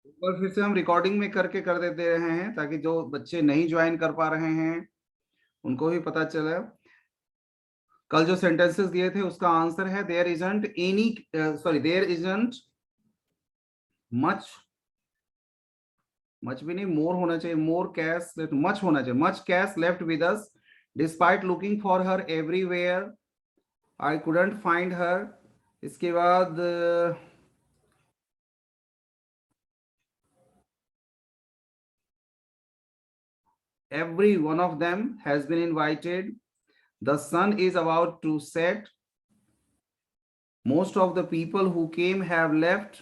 एक बार फिर से हम रिकॉर्डिंग में करके कर देते रहे हैं ताकि जो बच्चे नहीं ज्वाइन कर पा रहे हैं उनको भी पता चले। कल जो सेंटेंसेस दिए थे उसका आंसर है there isn't any, sorry there isn't much, much भी नहीं, मोर होना चाहिए, मोर कैश, मच होना चाहिए, much cash left with us despite looking for her everywhere, I couldn't find her. इसके बाद every one of them has been invited, the sun is about to set, most of the people who came have left,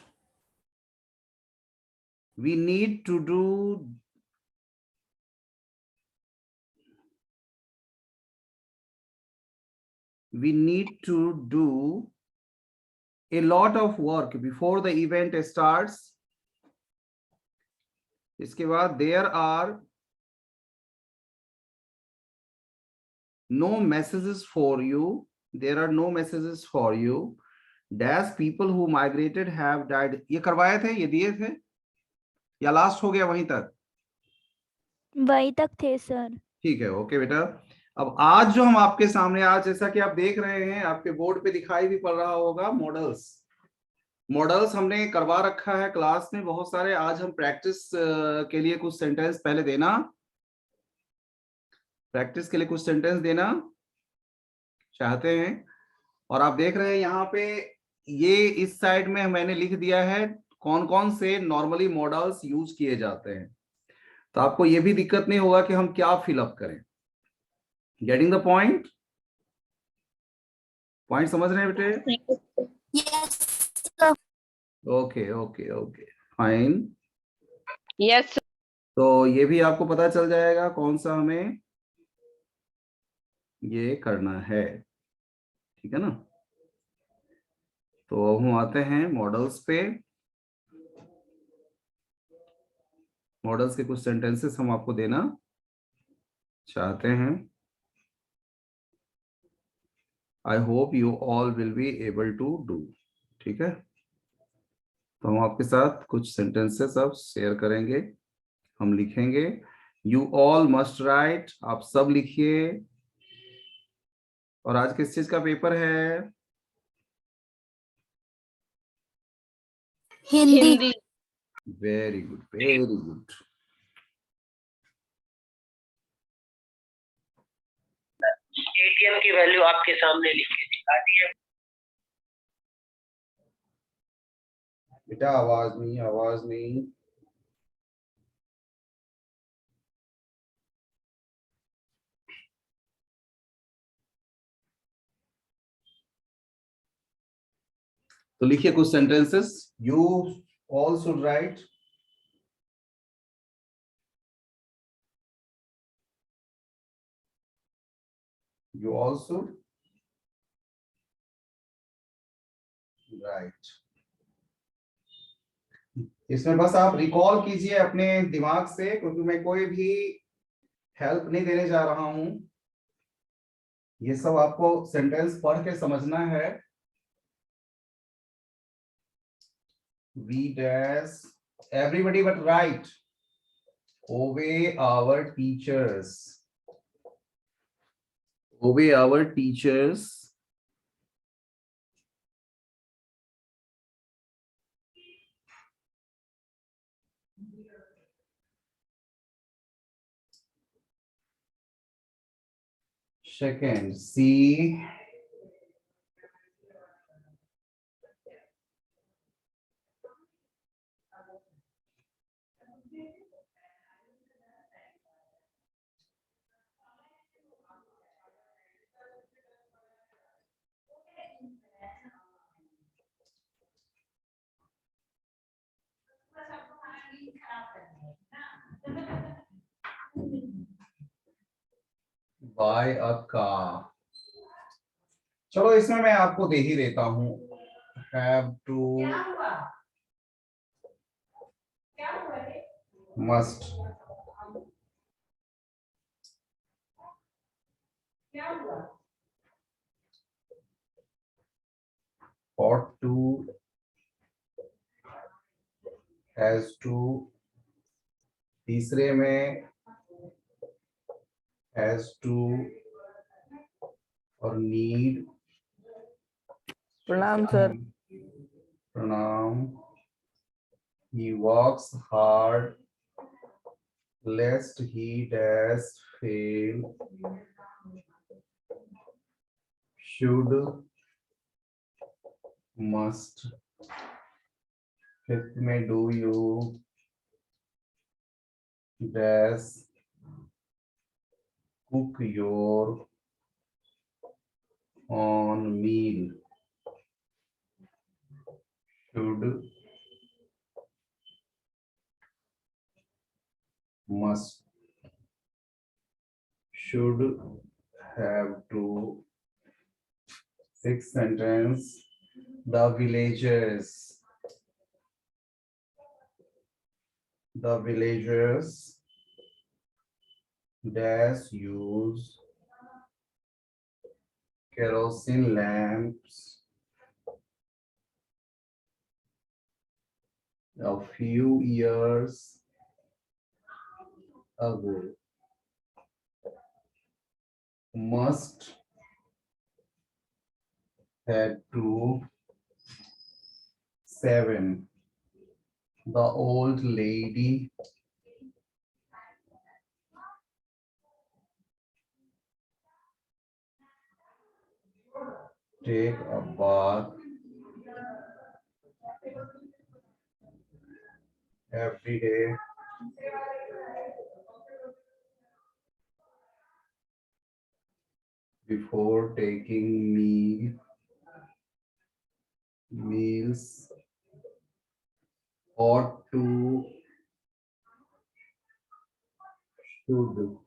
we need to do, we need to do a lot of work before the event starts. इसके बाद there are no messages for you, there are no messages for you, dash people who migrated have died। ये करवाए थे, ये दिए थे या last हो गया वहीं तक? वहीं तक थे सर। ठीक है, ओके बेटा। अब आज जो हम आपके सामने, आज जैसा कि आप देख रहे हैं आपके बोर्ड पे दिखाई भी पड़ रहा होगा, मॉडल्स, मॉडल्स हमने करवा रखा है क्लास में बहुत सारे। आज हम प्रैक्टिस के लिए कुछ सेंटेंस पहले देना, प्रैक्टिस के लिए कुछ सेंटेंस देना चाहते हैं। और आप देख रहे हैं यहाँ पे, ये इस साइड में मैंने लिख दिया है कौन कौन से नॉर्मली मॉडल्स यूज किए जाते हैं, तो आपको ये भी दिक्कत नहीं होगा कि हम क्या फिलअप करें। Getting the point? पॉइंट समझ रहे हैं बेटे? Yes sir. Okay okay okay, fine. Yes. तो ये भी आपको पता चल जाएगा कौन सा हमें ये करना है, ठीक है ना। तो हम आते हैं मॉडल्स पे, मॉडल्स के कुछ सेंटेंसेस हम आपको देना चाहते हैं। I hope you all will be able to do, ठीक है। तो हम आपके साथ कुछ सेंटेंसेस अब शेयर करेंगे, हम लिखेंगे। यू ऑल मस्ट राइट, आप सब लिखिए। और आज किस चीज का पेपर है? Hindi. Very good, very good. ATM की वैल्यू आपके सामने लिख के दिखा दी है। बेटा आवाज नहीं, आवाज नहीं। तो लिखिए कुछ sentences, you all should write. You also right। इसमें बस आप रिकॉल कीजिए अपने दिमाग से, क्योंकि मैं कोई भी हेल्प नहीं देने जा रहा हूं। ये सब आपको सेंटेंस पढ़ के समझना है। We dash everybody but right, obey our teachers, obey our teachers, second see buy a car। चलो इसमें मैं आपको दे ही देता हूं, have to, must, ought to, has to, तीसरे में हैज टू और नीड, प्रणाम सर। प्रणाम। he works hard lest he dash fail, should, must। Fifth में do you dash cook your own meal, should, must, should, have to। Sixth sentence, the villagers dash use kerosene lamps a few years ago, must had to। Seven, the old lady take a bath every day before taking meals, ought to, should।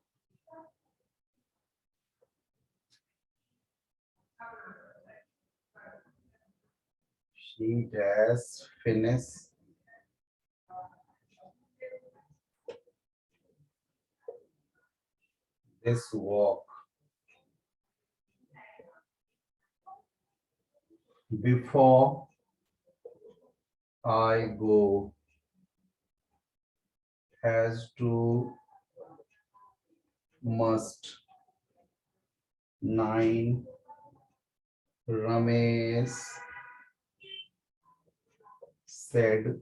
She dash finish this walk before I go, has to, must। Nine, Ramesh said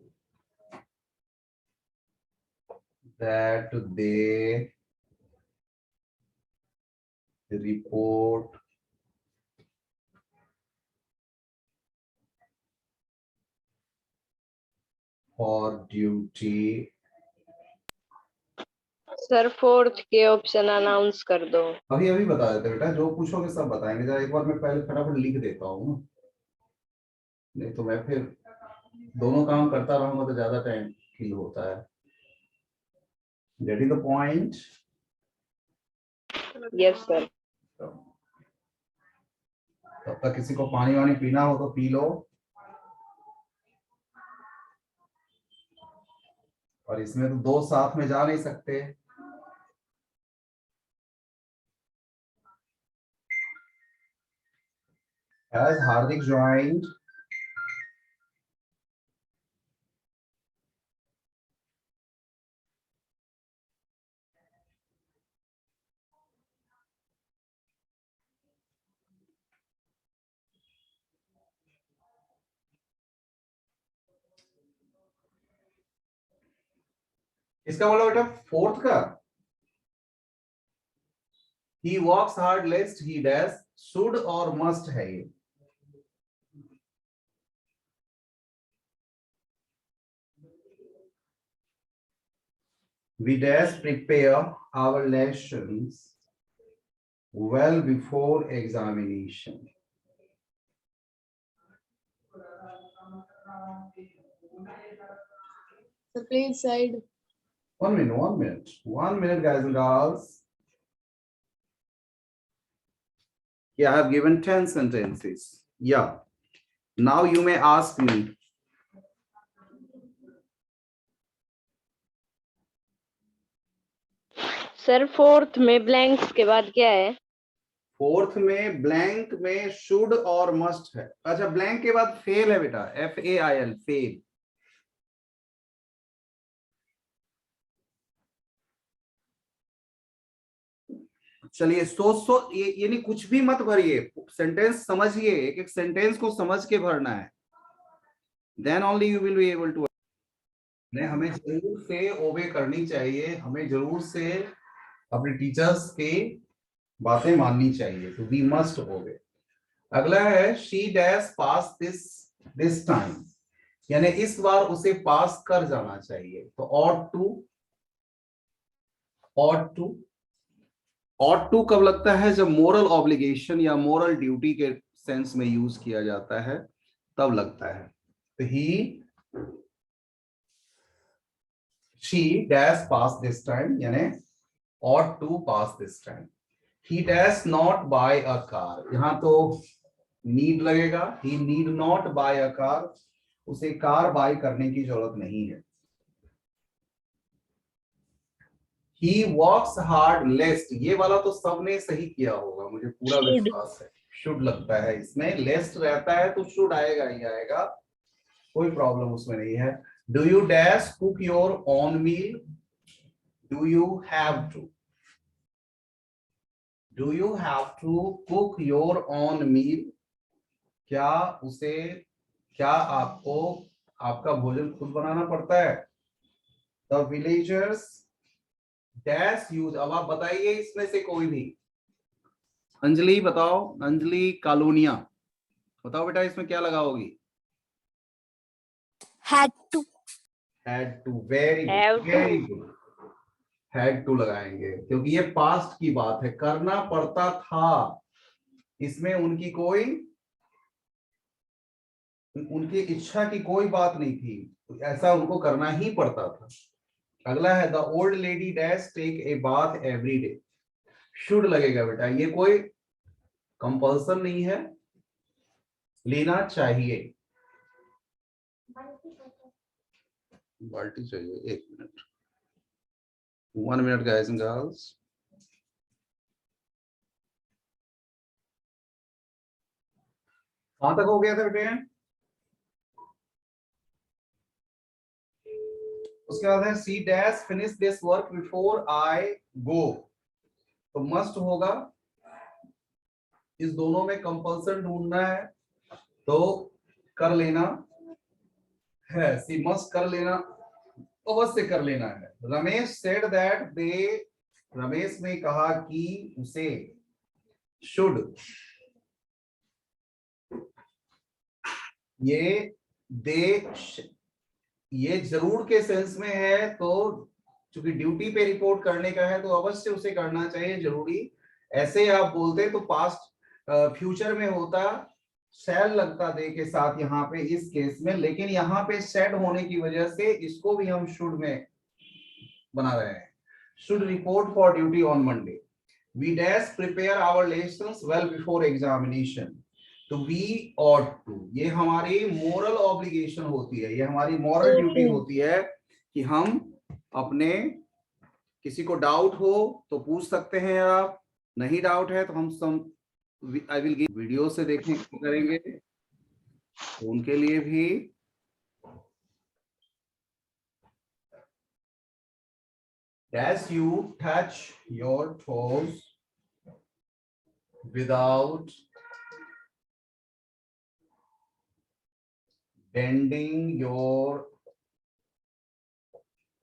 that they report for duty। Sir fourth के option announce कर दो। अभी अभी बता देते बेटा, जो पूछोगे सब बताएंगे। जरा एक बार मैं पहले फटाफट लिख देता हूँ ना, नहीं तो मैं फिर दोनों काम करता रहूंगा तो ज्यादा टाइम किल होता है। Getting the point? Yes sir. तब तक किसी को पानी वानी पीना हो तो पी लो, और इसमें तो दो साथ में जा नहीं सकते। Has Hardik joined? इसका मतलब बेटा फोर्थ का he works hard lest he dash, should और must है ये। We dash prepare our lessons well before examination। So please side. 1 minute guys and girls। Yeah, I have given 10 sentences। Yeah, now you may ask me। Sir fourth में blanks के बाद क्या है? Fourth में blank में should और must है। अच्छा, ब्लैंक के बाद फेल है बेटा, FAIL, फेल। चलिए सोच ये नहीं, कुछ भी मत भरिए, सेंटेंस समझिए, एक एक सेंटेंस को समझ के भरना है, then only you will be able to. हमें जरूर से ओबे करनी चाहिए, हमें जरूर से अपने टीचर्स की बातें माननी चाहिए, तो वी मस्ट ओबे। अगला है she dash pass this time, यानी इस बार उसे पास कर जाना चाहिए, तो ought to कब लगता है, जब मोरल ऑब्लिगेशन या मोरल ड्यूटी के सेंस में यूज किया जाता है तब लगता है। तो she dash pass this time, यानी ought to pass this time। he dash not buy a car, यहाँ तो need लगेगा, he need not buy a car, उसे कार बाय करने की जरूरत नहीं है। he works hard lest, ये वाला तो सबने सही किया होगा, मुझे पूरा विश्वास है। should लगता है इसमें, lest रहता है तो should आएगा ही आएगा, कोई प्रॉब्लम उसमें नहीं है। do you dash cook your own meal, do you have to cook your own meal, क्या आपको आपका भोजन खुद बनाना पड़ता है। the villagers dash use, अब आप बताइए इसमें से कोई भी, अंजलि बताओ, अंजलि कालोनिया बताओ बेटा, इसमें क्या लगाओगी। had to very Have good, to। Very good, had to लगाएंगे, क्योंकि ये पास्ट की बात है, करना पड़ता था, इसमें उनकी इच्छा की कोई बात नहीं थी, तो ऐसा उनको करना ही पड़ता था। अगला है the old lady dash take a bath every day, should लगेगा बेटा, ये कोई कंपल्सन नहीं है, लेना चाहिए। बाल्टी चाहिए, 1 minute, 1 minute guys and girls. कहां तक हो गया था बेटे। उसके बाद है C dash finish this work before I go, तो मस्ट होगा, इस दोनों में कंपल्सन ढूंढना है, तो कर लेना है, सी मस्ट कर लेना, अवश्य कर लेना है। रमेश सेड दैट रमेश ने कहा कि उसे शुड, ये जरूर के सेंस में है, तो चूंकि ड्यूटी पे रिपोर्ट करने का है तो अवश्य उसे करना चाहिए, जरूरी। ऐसे आप बोलते तो पास्ट फ्यूचर में होता, शैल लगता दे के साथ यहाँ पे इस केस में, लेकिन यहाँ पे सेड होने की वजह से इसको भी हम शुड में बना रहे हैं। Should report for duty on Monday, we dash prepare our lessons well before examination, तो वी ऑट टू, ये हमारी मोरल ऑब्लिगेशन होती है, ये हमारी मॉरल ड्यूटी होती है कि हम अपने, किसी को डाउट हो तो पूछ सकते हैं आप, नहीं डाउट है तो हम आई विल गिव वीडियो से देखने करेंगे, तो उनके लिए भी as you touch your toes without bending your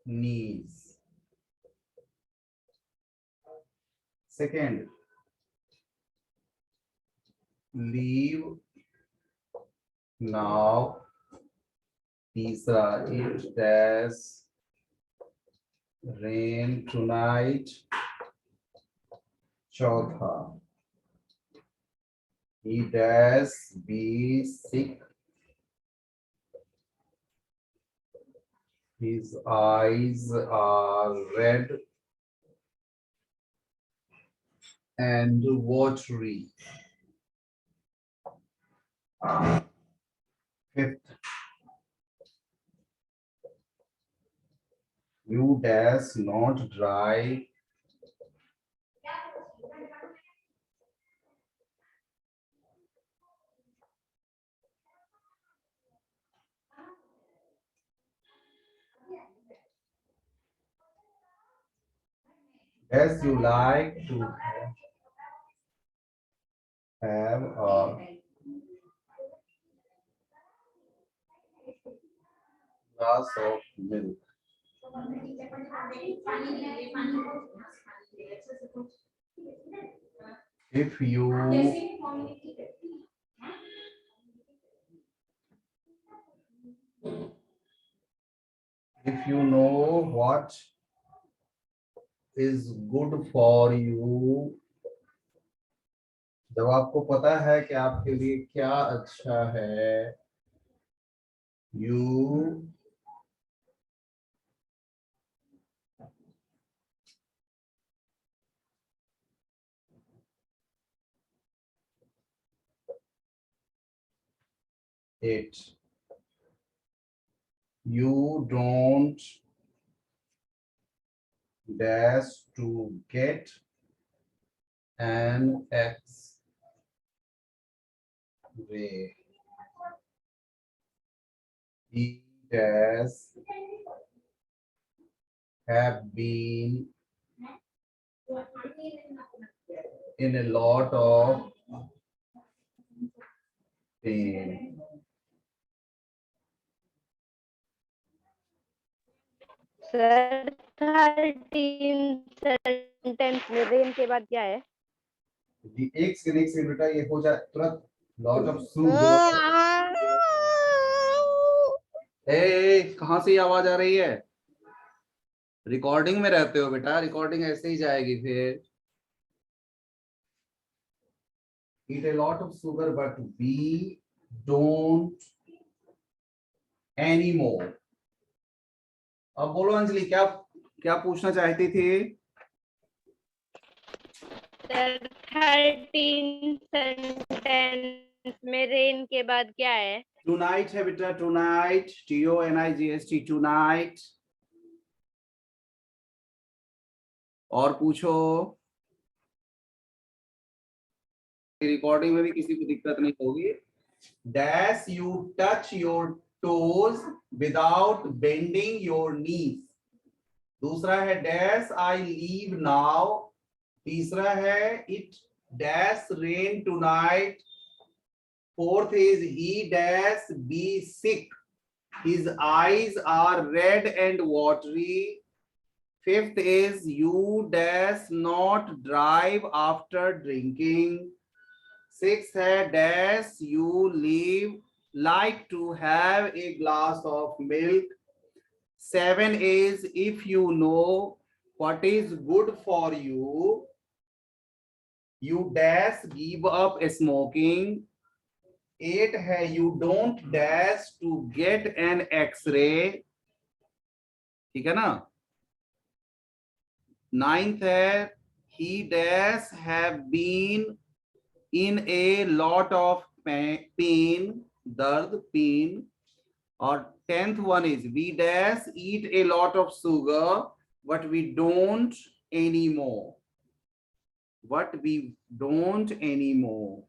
knees. Second, leave now. तीसरा, it does rain tonight. चौथा, he does be sick. His eyes are red and watery. Fifth, you dash not dry as you like to have. have a glass of milk. If you know what is good for you, जब आपको पता है कि आपके लिए क्या अच्छा है, you it. You don't dash to get an X-ray. He has have been in a lot of pain. Sir 13 sentence में रेन के बाद क्या है? एक से बेटा ये हो जाए तुरंत लॉट ऑफ सुगर। कहाँ से ये आवाज आ रही है? रिकॉर्डिंग में रहते हो बेटा, रिकॉर्डिंग ऐसे ही जाएगी फिर। Eat a lot of sugar but we don't anymore. अब बोलो अंजलि, क्या क्या पूछना चाहती थी? सर 13 सेंटेंस में रेन के बाद क्या है? Tonight है बेटा, tonight, TONIGHT, tonight। और पूछो, रिकॉर्डिंग में भी किसी को दिक्कत नहीं होगी। Dash you touch your toes without bending your knees। दूसरा है dash I leave now। तीसरा है it dash rain tonight। Fourth is he dash be sick, his eyes are red and watery। Fifth is you dash not drive after drinking। Sixth है dash you live like to have a glass of milk। Seven is if you know what is good for you, you dash give up smoking। Eight है you don't dash to get an X-ray। ठीक है ना? Ninth है he dash have been in a lot of pain, दर्द, pain। और 10th one is we dash eat a lot of sugar but we don't anymore। What we don't anymore।